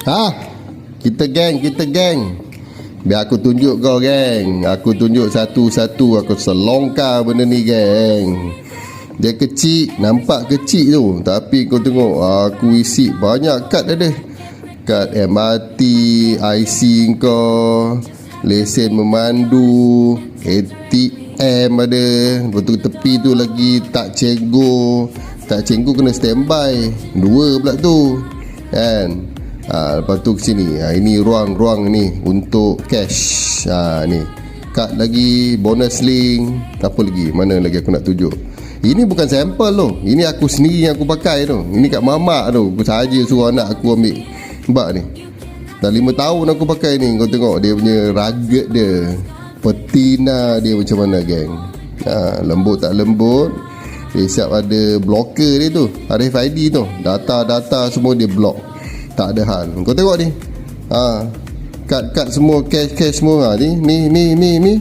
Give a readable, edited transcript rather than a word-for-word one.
Ha? Kita geng. Biar aku tunjuk kau, geng. Aku tunjuk satu-satu. Aku selongkar benda ni, geng. Dia kecil, nampak kecil tu. Tapi kau tengok, aku isi banyak kad ada. Kad MRT, IC kau, lesen memandu, ATM ada. Lepas tu tepi tu lagi tak cenggu. Tak cenggu kena standby. 2 pula tu, kan. Lepas tu ke sini, ini ruang ni untuk cash. Ni kad lagi, bonus link, apa lagi, mana lagi aku nak tunjuk. Ini bukan sampel tu, ini aku sendiri yang aku pakai tu. Ini kat mamak tu, aku sahaja suruh anak aku ambil. Nampak ni, dah 5 tahun aku pakai ni. Kau tengok dia punya rugged dia, patina dia macam mana, geng. Lembut tak lembut. Dia siap ada blocker dia tu, RFID tu, data semua dia block. Tak ada hal. Kau tengok ni, kad semua, cash semua. Ni